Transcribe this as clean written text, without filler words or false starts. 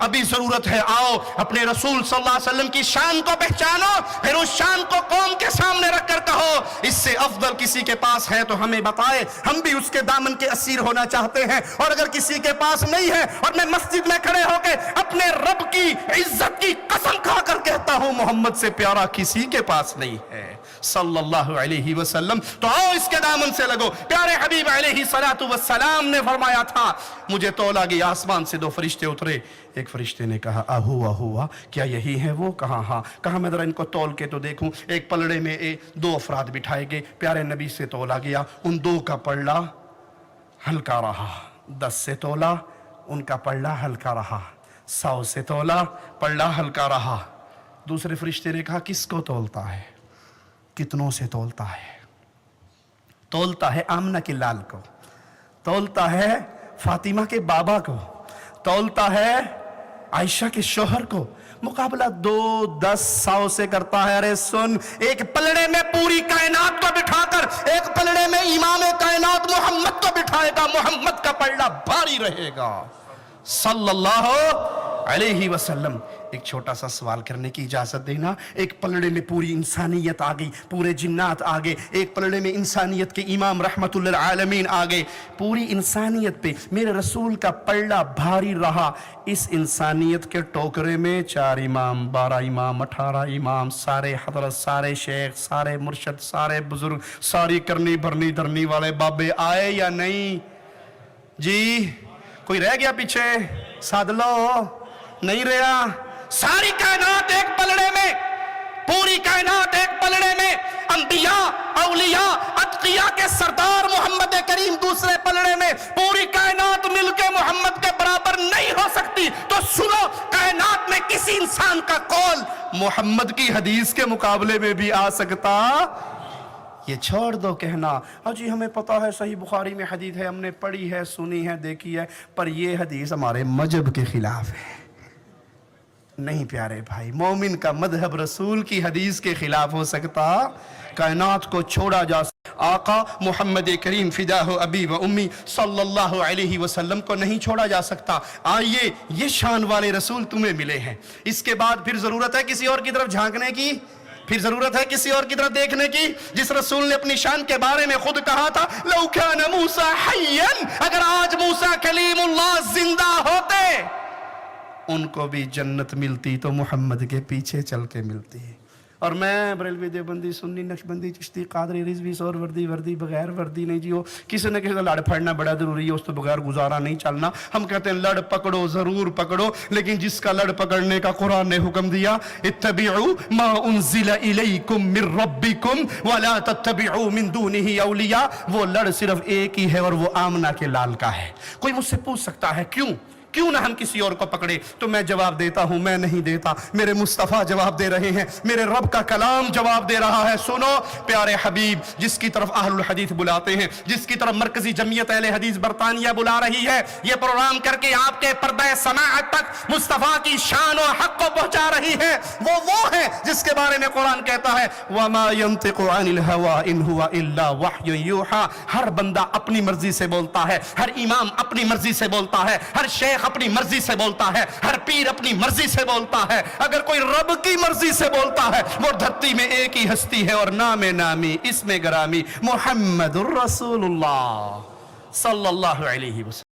अभी जरूरत है, आओ अपने रसूल सल्लल्लाहु अलैहि वसल्लम की शान को पहचानो, फिर उस शान को कौम के सामने रखकर कहो इससे अफजल किसी के पास है तो हमें बताए, हम भी उसके दामन के असीर होना चाहते हैं। और अगर किसी के पास नहीं है, और मैं मस्जिद में खड़े होकर अपने रब की इज्जत की कसम खाकर कहता हूं मोहम्मद से प्यारा किसी के पास नहीं है सल्लल्लाहु अलैहि वसल्लम, तो आओ इसके दामन से लगो। प्यारे हबीब अलैहि सलातु वस्सलाम ने फरमाया था, मुझे तौला गई, आसमान से दो फरिश्ते उतरे। एक फरिश्ते ने कहा अहुआ हुआ, क्या यही है वो? कहा हाँ। कहा मैं जरा इनको तौल के तो देखूं। एक पलड़े में दो अफराद बिठाए गए, प्यारे नबी से तौला गया, उन दो का पलड़ा हल्का रहा। 10 से तौला, उनका पलड़ा हल्का रहा। 100 से तौला, पलड़ा हल्का रहा। दूसरे फरिश्ते ने कहा किसको तौलता है? कितनों से तौलता है? तौलता है आमना के लाल को, तौलता है फातिमा के बाबा को, तौलता है आयशा के शोहर को। मुकाबला 2, 10, 100 से करता है। अरे सुन, एक पलड़े में पूरी कायनात को बिठाकर, एक पलड़े में इमाम कायनात मोहम्मद को बिठाएगा, मोहम्मद का पलड़ा भारी रहेगा सल्लल्लाहु अलैहि वसल्लम। एक छोटा सा सवाल करने की इजाजत देना। एक पलड़े में पूरी इंसानियत आ गई, पूरे जिन्नात आ गए। एक पलड़े में इंसानियत के इमाम रहमतुल लिल आलमीन आ गए। पूरी इंसानियत पे मेरे रसूल का पलड़ा भारी रहा। इस इंसानियत के टोकरे में 4 इमाम, 12 इमाम, 18 इमाम, सारे हजरत, सारे शेख, सारे मुर्शद, सारे बुजुर्ग, सारी करनी भरनी धरनी वाले बाबे आए या नहीं जी? कोई रह गया पीछे? साध लो, नहीं रहा। सारी कायनात एक पलड़े में, पूरी कायनात एक पलड़े में। अंबिया, औलिया, अतकिया के सरदार मोहम्मद करीम दूसरे पलड़े में। पूरी कायनात मिलके मोहम्मद के बराबर नहीं हो सकती। तो सुनो, कायनात में किसी इंसान का कौल मोहम्मद की हदीस के मुकाबले में भी आ सकता? ये छोड़ दो कहना अजी हमें पता है सही बुखारी में हदीस है, हमने पढ़ी है, सुनी है, देखी है, पर ये हदीस हमारे मजहब के खिलाफ है। नहीं प्यारे भाई, मोमिन का मजहब रसूल की हदीस के खिलाफ हो सकता? कायनात को छोड़ा जा आका मोहम्मद करीम फिदाहु अबी व उम्मी सल्लल्लाहु अलैहि वसल्लम को नहीं छोड़ा जा सकता। आइए, ये शान वाले रसूल तुम्हें मिले हैं। इसके बाद फिर जरूरत है किसी और की तरफ झांकने की, फिर जरूरत है किसी और की तरफ देखने की। जिस रसूल ने अपनी शान के बारे में खुद कहा था लौ कान मूसा हय्यन, अगर आज मूसा कलीमुल्लाह जिंदा होते, उनको भी जन्नत मिलती तो मोहम्मद के पीछे चल के मिलती। और मैं बरेलवी, देवबंदी, सुन्नी, नक्शबंदी, चिश्ती, कादरी, रिजवी, और वर्दी बगैर वर्दी नहीं जी। हो किसी न किसी का लड़ फड़ना बड़ा जरूरी है, उस तो बगैर गुजारा नहीं चलना। हम कहते हैं लड़ पकड़ो, जरूर पकड़ो, लेकिन जिसका लड़ पकड़ने का कुरान ने हुक्म दिया इत्तबिउ मा उन्जिला इलैकुम मिर रब्बिकुम वला तत्तबिउ मिन दूनिही औलिया, वो लड़ सिर्फ एक ही है और वो आमना के लाल का है। कोई मुझसे पूछ सकता है क्यों ना हम किसी और को पकड़े? तो मैं जवाब देता हूं, मैं नहीं देता, मेरे मुस्तफा जवाब दे रहे हैं, मेरे रब का कलाम जवाब दे रहा है। सुनो प्यारे हबीब, जिसकी तरफ अहलुल हदीस बुलाते हैं, जिसकी तरफ मरकजी जमीयत अहले हदीस बरतानिया बुला रही है, ये प्रोग्राम करके आपके पर्दे समाअत तक मुस्तफा की शान और हक को पहुंचा रही है, वो है जिसके बारे में कुरान कहता है वमा यंतिकु अनिल हवा इन हुवा इल्ला वह्युन यूहा। हर बंदा अपनी मर्जी से बोलता है, हर इमाम अपनी मर्जी से बोलता है, हर शेख अपनी मर्जी से बोलता है, हर पीर अपनी मर्जी से बोलता है। अगर कोई रब की मर्जी से बोलता है, वो धरती में एक ही हस्ती है और नामे नामी इसमें गरामी मोहम्मदुर रसूलुल्लाह सल्लल्लाहु अलैहि वसल्लम।